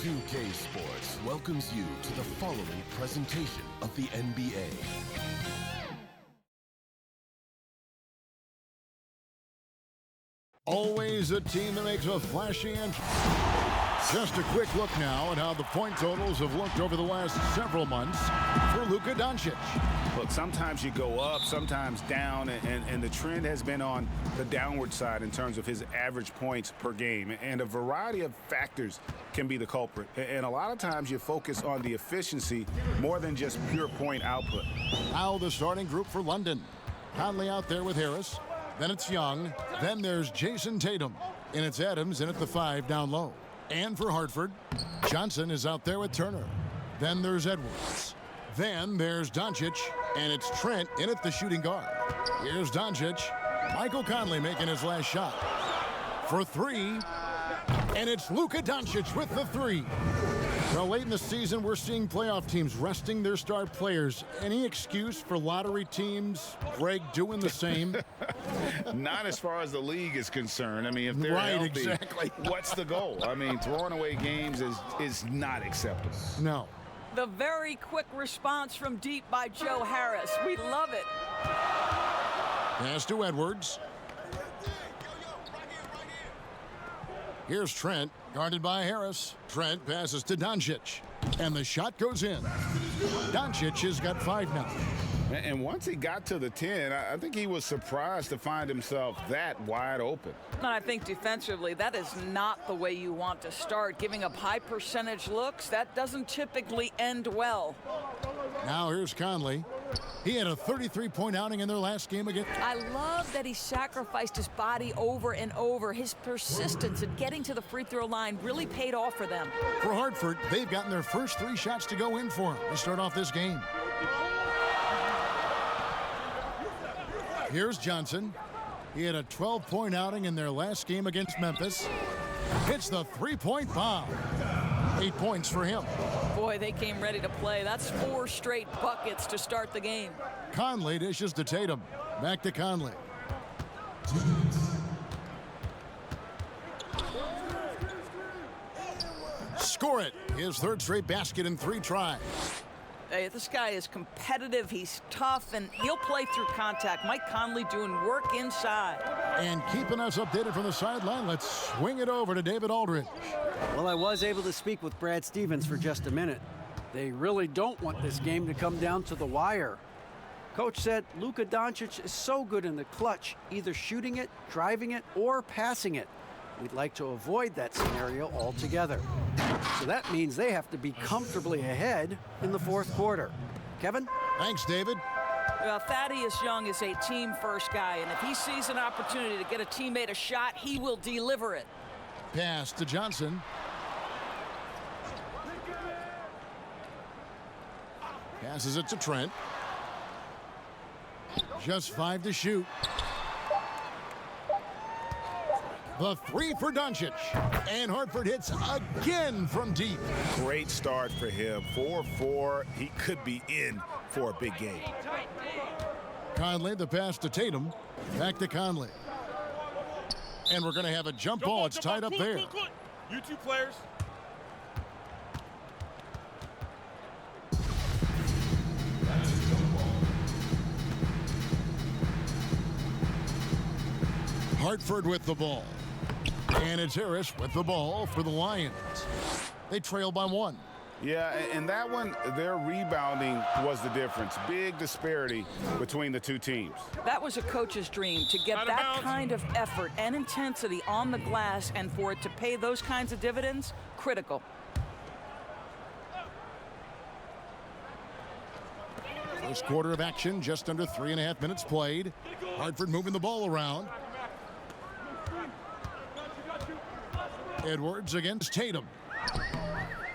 2K Sports welcomes you to the following presentation of the NBA. Always a team that makes a flashy entry. Just a quick look now at how the point totals have looked over the last several months for Luka Doncic. Look, sometimes you go up, sometimes down, and the trend has been on the downward side in terms of his average points per game. And a variety of factors can be the culprit. And a lot of times you focus on the efficiency more than just pure point output. Now the starting group for London. Conley out there with Harris. Then it's Young. Then there's Jason Tatum. And it's Adams in at the 5 down low. And for Hartford, Johnson is out there with Turner. Then there's Edwards. Then there's Doncic, and it's Trent in at the shooting guard. Here's Doncic. Michael Conley making his last shot. For 3, and it's Luka Doncic with the 3. Now, late in the season, we're seeing playoff teams resting their star players. Any excuse for lottery teams, Greg, doing the same? Not as far as the league is concerned. I mean, if they're right, healthy, exactly. What's the goal? I mean, throwing away games is not acceptable. No. The very quick response from deep by Joe Harris. We love it. Pass to Edwards. Here's Trent, guarded by Harris. Trent passes to Doncic, and the shot goes in. Doncic has got 5 now. And once he got to the 10, I think he was surprised to find himself that wide open. And I think defensively, that is not the way you want to start. Giving up high percentage looks, that doesn't typically end well. Now here's Conley. He had a 33-point outing in their last game against. I love that he sacrificed his body over and over. His persistence in getting to the free throw line really paid off for them. For Hartford, they've gotten their first 3 shots to go in for him to start off this game. Here's Johnson. He had a 12-point outing in their last game against Memphis. Hits the 3-point bomb. 8 points for him. Boy, they came ready to play. That's 4 straight buckets to start the game. Conley dishes to Tatum. Back to Conley. Score it. His 3rd straight basket in 3 tries. Hey, this guy is competitive, he's tough, and he'll play through contact. Mike Conley doing work inside. And keeping us updated from the sideline, let's swing it over to David Aldridge. Well, I was able to speak with Brad Stevens for just a minute. They really don't want this game to come down to the wire. Coach said Luka Doncic is so good in the clutch, either shooting it, driving it, or passing it. We'd like to avoid that scenario altogether. So that means they have to be comfortably ahead in the 4th quarter. Kevin? Thanks, David. Well, Thaddeus Young is a team-first guy, and if he sees an opportunity to get a teammate a shot, he will deliver it. Pass to Johnson. Passes it to Trent. Just 5 to shoot. The 3 for Doncic. And Hartford hits again from deep. Great start for him. 4-4. He could be in for a big game. Conley, the pass to Tatum. Back to Conley. And we're going to have a jump ball. It's tied up there. You 2 players. Hartford with the ball. And it's Harris with the ball for the Lions. They trail by 1. Yeah, and that one, their rebounding was the difference. Big disparity between the 2 teams. That was a coach's dream, to get that kind of effort and intensity on the glass, and for it to pay those kinds of dividends, critical. First quarter of action, just under 3.5 minutes played. Hartford moving the ball around. Edwards against Tatum.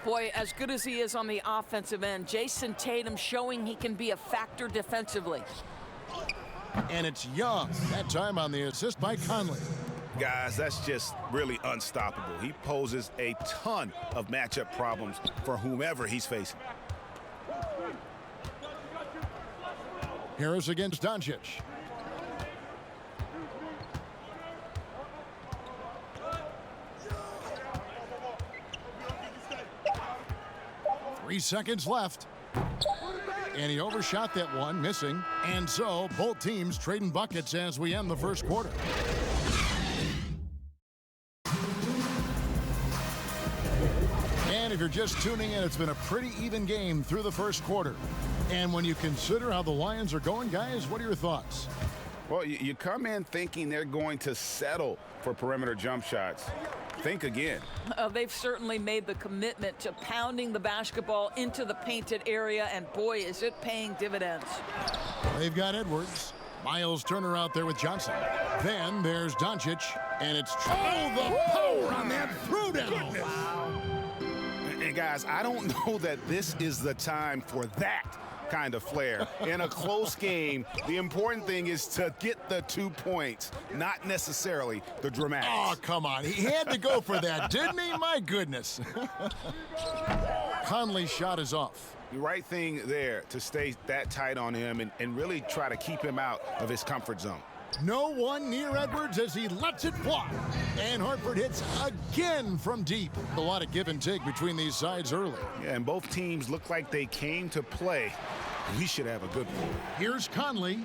Boy, as good as he is on the offensive end, Jason Tatum showing he can be a factor defensively. And it's Young, that time on the assist by Conley. Guys, that's just really unstoppable. He poses a ton of matchup problems for whomever he's facing. Harris against Doncic. 3 seconds left. And he overshot that one, missing. And so both teams trading buckets as we end the first quarter. And if you're just tuning in, it's been a pretty even game through the first quarter. And when you consider how the Lions are going, guys, what are your thoughts? Well, you come in thinking they're going to settle for perimeter jump shots. Think again. They've certainly made the commitment to pounding the basketball into the painted area, and boy, is it paying dividends. They've got Edwards. Miles Turner out there with Johnson. Then there's Doncic, and it's the power on that throwdown. Wow. And guys, I don't know that this is the time for that kind of flair. In a close game, the important thing is to get the 2 points, not necessarily the dramatics. Oh, come on. He had to go for that, didn't he? My goodness. Conley's shot is off. The right thing there to stay that tight on him and really try to keep him out of his comfort zone. No one near Edwards as he lets it fly. And Hartford hits again from deep. A lot of give and take between these sides early. Yeah, and both teams look like they came to play. We should have a good one. Here's Conley.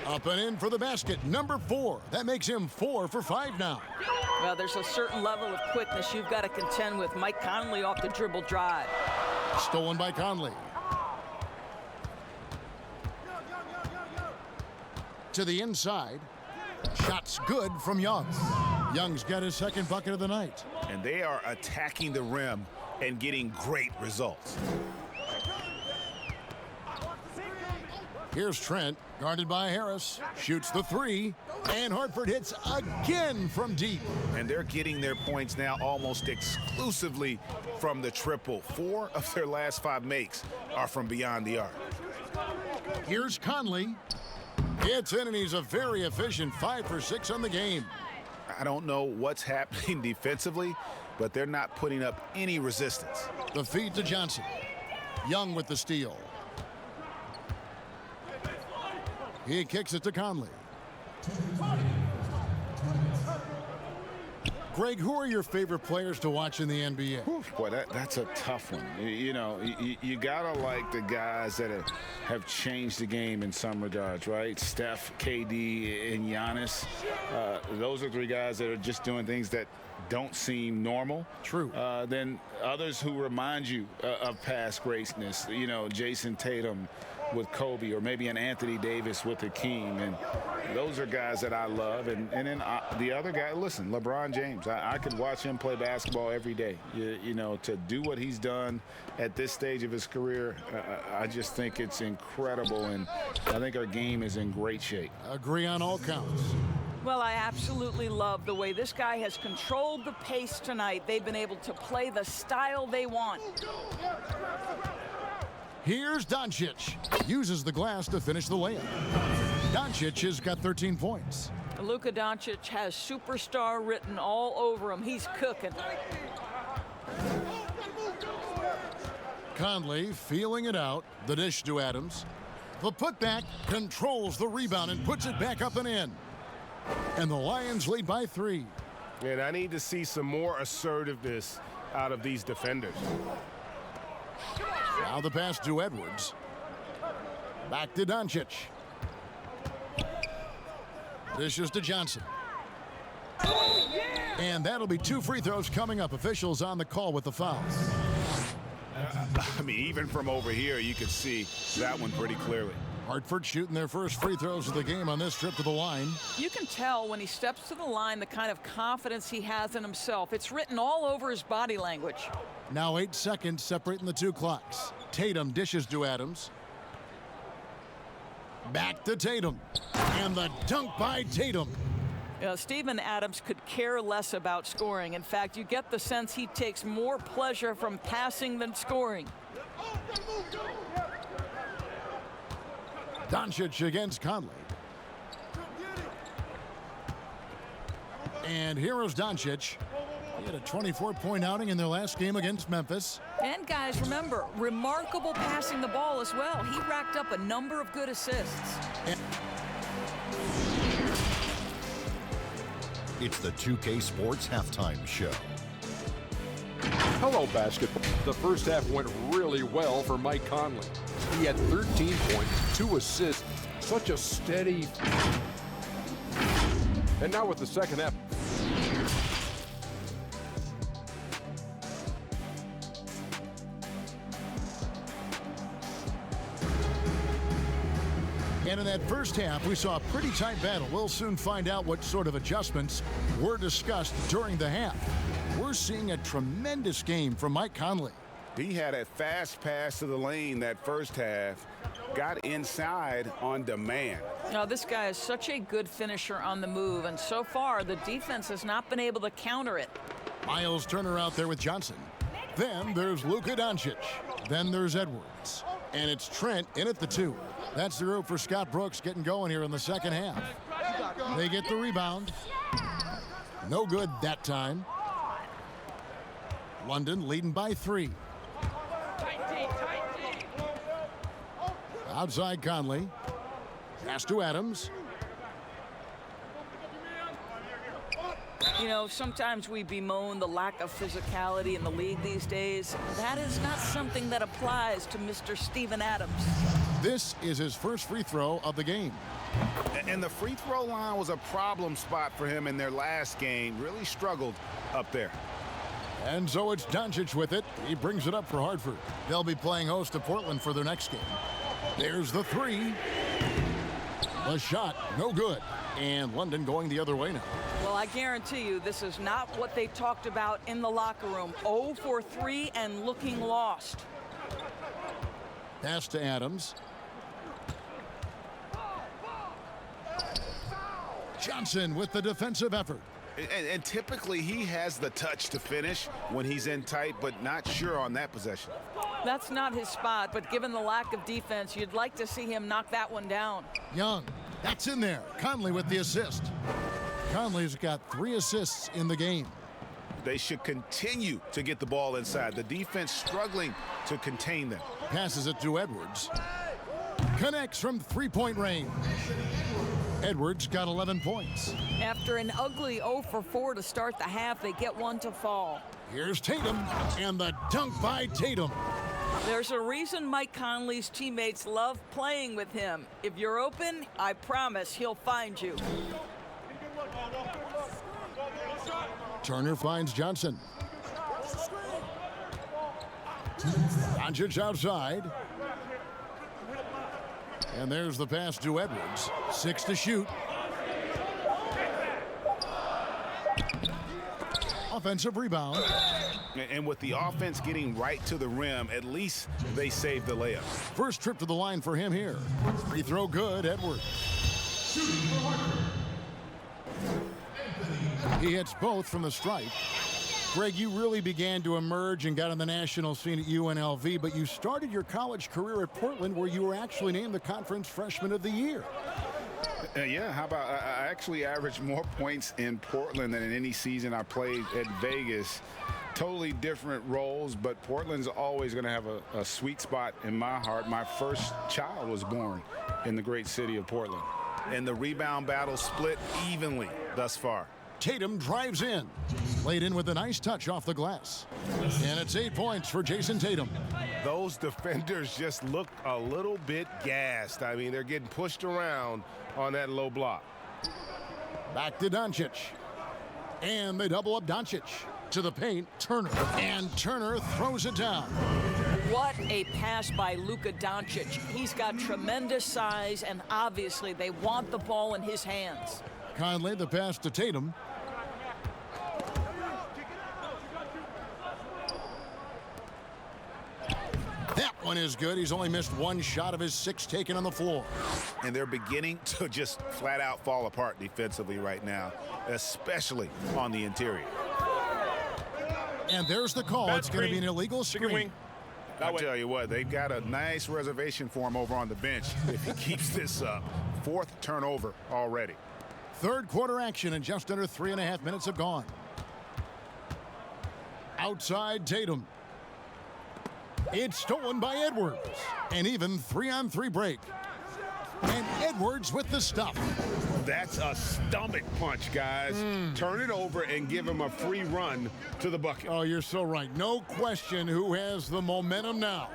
Up and in for the basket, number 4. That makes him 4 for 5 now. Well, there's a certain level of quickness you've got to contend with. Mike Conley off the dribble drive. Stolen by Conley. To the inside. Shots good from Young. Young's got his second bucket of the night. And they are attacking the rim and getting great results. Here's Trent, guarded by Harris. Shoots the 3. And Hartford hits again from deep. And they're getting their points now almost exclusively from the triple. 4 of their last 5 makes are from beyond the arc. Here's Conley. It's in, and he's a very efficient 5 for 6 on the game. I don't know what's happening defensively, but they're not putting up any resistance. The feed to Johnson. Young with the steal. He kicks it to Conley. Greg, who are your favorite players to watch in the NBA? Boy, that's a tough one. You got to like the guys that have changed the game in some regards, right? Steph, KD, and Giannis. Those are 3 guys that are just doing things that don't seem normal. True. Then others who remind you of past greatness, Jason Tatum with Kobe, or maybe an Anthony Davis with Hakeem. And those are guys that I love. And then the other guy, listen, LeBron James. I could watch him play basketball every day. To do what he's done at this stage of his career, I just think it's incredible. And I think our game is in great shape. Agree on all counts. Well, I absolutely love the way this guy has controlled the pace tonight. They've been able to play the style they want. Here's Doncic. Uses the glass to finish the layup. Doncic has got 13 points. Luka Doncic has superstar written all over him. He's cooking. Conley feeling it out. The dish to Adams. The putback controls the rebound and puts it back up and in. And the Lions lead by 3. And I need to see some more assertiveness out of these defenders. Now the pass to Edwards. Back to Doncic. Dishes to Johnson. And that'll be 2 free throws coming up. Officials on the call with the fouls. I mean, even from over here, you could see that one pretty clearly. Hartford shooting their first free throws of the game on this trip to the line. You can tell when he steps to the line the kind of confidence he has in himself. It's written all over his body language. Now 8 seconds separating the 2 clocks. Tatum dishes to Adams. Back to Tatum. And the dunk by Tatum. Steven Adams could care less about scoring. In fact, you get the sense he takes more pleasure from passing than scoring. Doncic against Conley. And here is Doncic. He had a 24-point outing in their last game against Memphis. And guys, remember, remarkable passing the ball as well. He racked up a number of good assists. It's the 2K Sports Halftime Show. Hello, basketball. The first half went really well for Mike Conley. He had 13 points, 2 assists, such a steady. And now with the second half. And in that first half, we saw a pretty tight battle. We'll soon find out what sort of adjustments were discussed during the half. We're seeing a tremendous game from Mike Conley. He had a fast pass to the lane that first half, got inside on demand. Now, this guy is such a good finisher on the move, and so far the defense has not been able to counter it. Miles Turner out there with Johnson. Then there's Luka Doncic. Then there's Edwards. And it's Trent in at the 2. That's the group for Scott Brooks getting going here in the second half. They get the rebound. No good that time. London leading by 3. Outside Conley. Pass to Adams. You know, sometimes we bemoan the lack of physicality in the league these days. That is not something that applies to Mr. Steven Adams. This is his first free throw of the game. And the free throw line was a problem spot for him in their last game. Really struggled up there. And so it's Doncic with it. He brings it up for Hartford. They'll be playing host to Portland for their next game. There's the 3. The shot, no good. And London going the other way now. Well, I guarantee you this is not what they talked about in the locker room. 0 for 3 and looking lost. Pass to Adams. Johnson with the defensive effort. And typically he has the touch to finish when he's in tight, but not sure on that possession. That's not his spot, but given the lack of defense, you'd like to see him knock that one down. Young, that's in there. Conley with the assist. Conley's got 3 assists in the game. They should continue to get the ball inside. The defense struggling to contain them. Passes it to Edwards. Connects from 3-point range. Edwards got 11 points. After an ugly 0 for 4 to start the half, they get one to fall. Here's Tatum, and the dunk by Tatum. There's a reason Mike Conley's teammates love playing with him. If you're open, I promise he'll find you. Turner finds Johnson. Doncic outside. And there's the pass to Edwards. 6 to shoot. Offensive rebound. And with the offense getting right to the rim, at least they saved the layup. First trip to the line for him here. Free throw good, Edwards. He hits both from the stripe. Greg, you really began to emerge and got on the national scene at UNLV, but you started your college career at Portland, where you were actually named the Conference Freshman of the Year. Yeah, how about I actually averaged more points in Portland than in any season I played at Vegas. Totally different roles, but Portland's always going to have a sweet spot in my heart. My first child was born in the great city of Portland. And the rebound battle split evenly thus far. Tatum drives in. Laid in with a nice touch off the glass. And it's 8 points for Jason Tatum. Those defenders just look a little bit gassed. I mean, they're getting pushed around on that low block. Back to Doncic. And they double up Doncic. To the paint, Turner. And Turner throws it down. What a pass by Luka Doncic. He's got tremendous size, and obviously they want the ball in his hands. Conley, the pass to Tatum. That one is good. He's only missed 1 shot of his 6 taken on the floor. And they're beginning to just flat out fall apart defensively right now, especially on the interior. And there's the call. It's going to be an illegal screen. I'll tell you what, they've got a nice reservation for him over on the bench if he keeps this up. 4th turnover already. Third quarter action, and just under 3.5 minutes have gone. Outside Tatum. It's stolen by Edwards. An even 3-on-3 break. And Edwards with the stuff. That's a stomach punch, guys. Turn it over and give him a free run to the bucket. Oh, you're so right. No question who has the momentum now.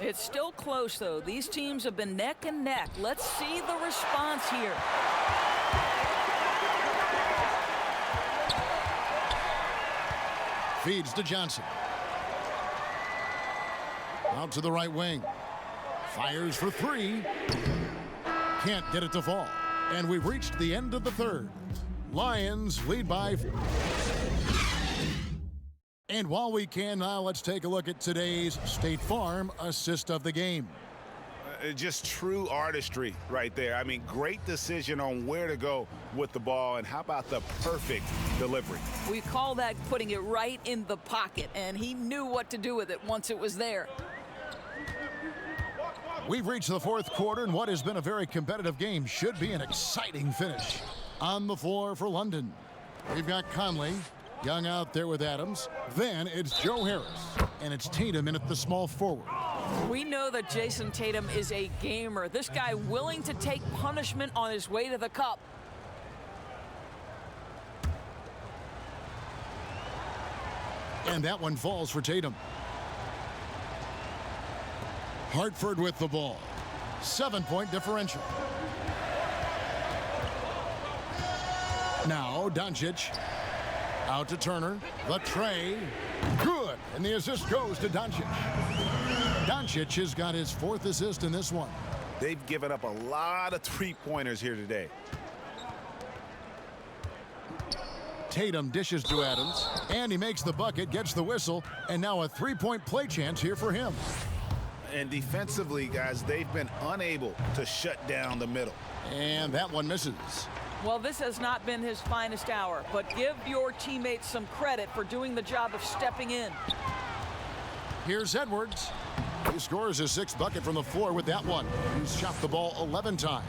It's still close, though. These teams have been neck and neck. Let's see the response here. Feeds to Johnson. Out to the right wing. Fires for three. Can't get it to fall. And we've reached the end of the third. Lions lead by. And while we can now, let's take a look at today's State Farm assist of the game. Just true artistry right there. I mean, great decision on where to go with the ball, and how about the perfect delivery? We call that putting it right in the pocket, and he knew what to do with it once it was there. We've reached the fourth quarter, and what has been a very competitive game should be an exciting finish. On the floor for London, we've got Conley, Young out there with Adams. Then it's Joe Harris, and it's Tatum in at the small forward. We know that Jason Tatum is a gamer. This guy willing to take punishment on his way to the cup. And that one falls for Tatum. Hartford with the ball. 7-point differential. Now Doncic. Out to Turner. The tray. Good. And the assist goes to Doncic. Doncic has got his fourth assist in this one. They've given up a lot of three-pointers here today. Tatum dishes to Adams, and he makes the bucket, gets the whistle, and now a three-point play chance here for him. And defensively, guys, they've been unable to shut down the middle. And that one misses. Well, this has not been his finest hour, but give your teammates some credit for doing the job of stepping in. Here's Edwards. He scores his sixth bucket from the floor with that one. He's shot the ball 11 times.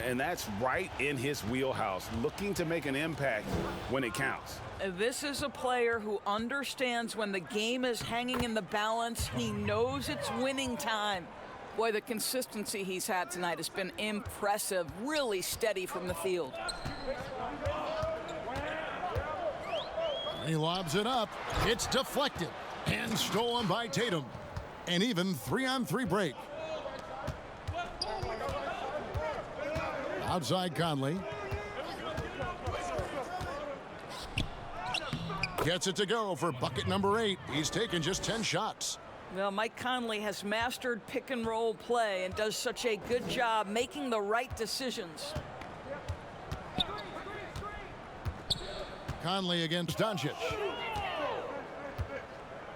And that's right in his wheelhouse, looking to make an impact when it counts. This is a player who understands when the game is hanging in the balance. He knows it's winning time. Boy, the consistency he's had tonight has been impressive, really steady from the field. He lobs it up. It's deflected and stolen by Tatum. An even 3-on-3 break. Outside Conley. Gets it to go for bucket number 8. He's taken just 10 shots. Well, Mike Conley has mastered pick and roll play and does such a good job making the right decisions. Conley against Doncic.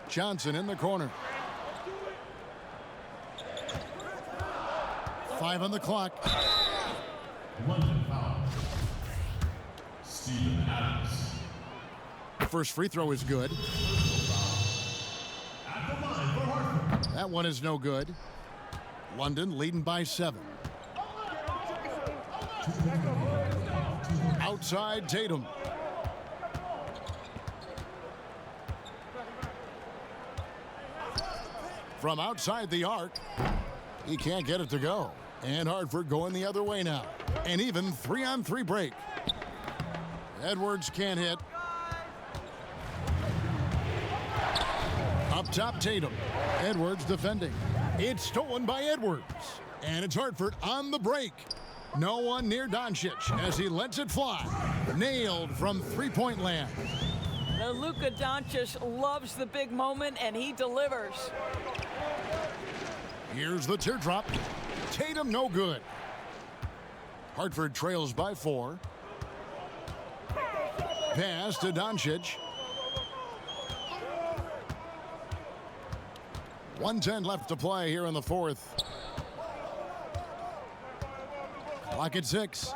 Johnson in the corner. 5 on the clock. London foul. Steven Adams. First free throw is good. At the line for Hartford. That one is no good. London leading by 7. Outside Tatum. From outside the arc, he can't get it to go. And Hartford going the other way now. An even 3-on-3 break. Edwards can't hit. Up top, Tatum. Edwards defending. It's stolen by Edwards. And it's Hartford on the break. No one near Doncic as he lets it fly. Nailed from three-point land. Now, Luka Doncic loves the big moment, and he delivers. Here's the teardrop. Tatum no good. Hartford trails by 4. Pass to Doncic. 1:10 left to play here in the fourth. Clock at 6.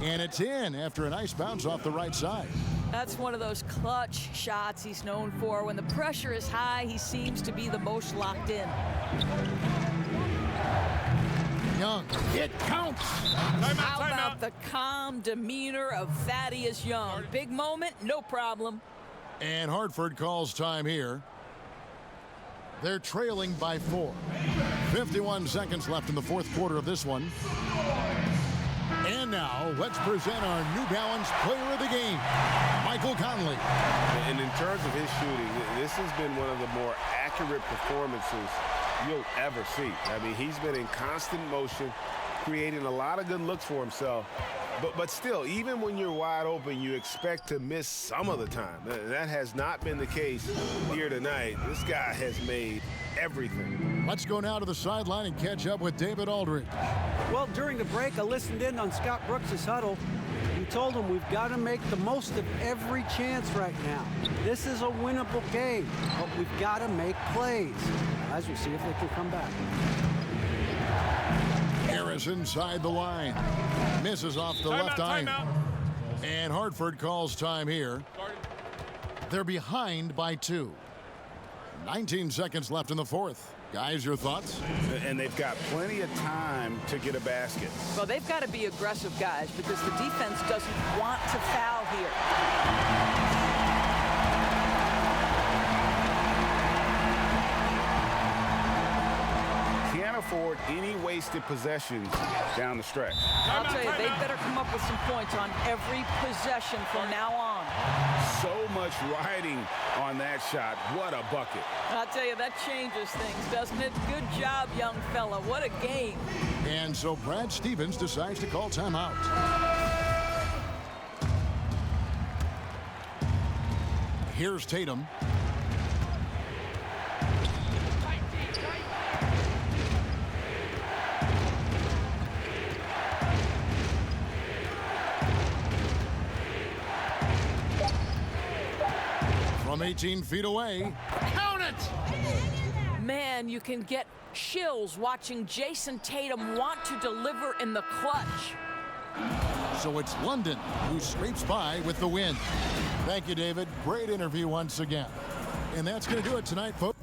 And it's in after a nice bounce off the right side. That's one of those clutch shots he's known for. When the pressure is high, he seems to be the most locked in. Young. It counts. How about the calm demeanor of Thaddeus Young? Big moment, no problem. And Hartford calls time here. They're trailing by 4. 51 seconds left in the fourth quarter of this one. And now, let's present our New Balance Player of the Game, Michael Conley. And in terms of his shooting, this has been one of the more accurate performances you'll ever see. I mean, he's been in constant motion, creating a lot of good looks for himself. But still, even when you're wide open, you expect to miss some of the time. That has not been the case here tonight. This guy has made everything. Let's go now to the sideline and catch up with David Aldridge. Well, during the break, I listened in on Scott Brooks' huddle. He told him we've got to make the most of every chance right now. This is a winnable game, but we've got to make plays. Guys, we'll see if they can come back. Harris inside the line. Misses off the left eye. And Hartford calls time here. They're behind by 2. 19 seconds left in the fourth. Guys, your thoughts? And they've got plenty of time to get a basket. Well, they've got to be aggressive, guys, because the defense doesn't want to foul here. Can't afford any wasted possessions down the stretch. I'll tell you, they better come up with some points on every possession from now on. So much riding on that shot. What a bucket. I'll tell you, that changes things, doesn't it? Good job, young fella. What a game. And so Brad Stevens decides to call timeout. Here's Tatum. From 18 feet away. Count it! Man, you can get chills watching Jason Tatum want to deliver in the clutch. So it's London who scrapes by with the win. Thank you, David. Great interview once again. And that's going to do it tonight, folks.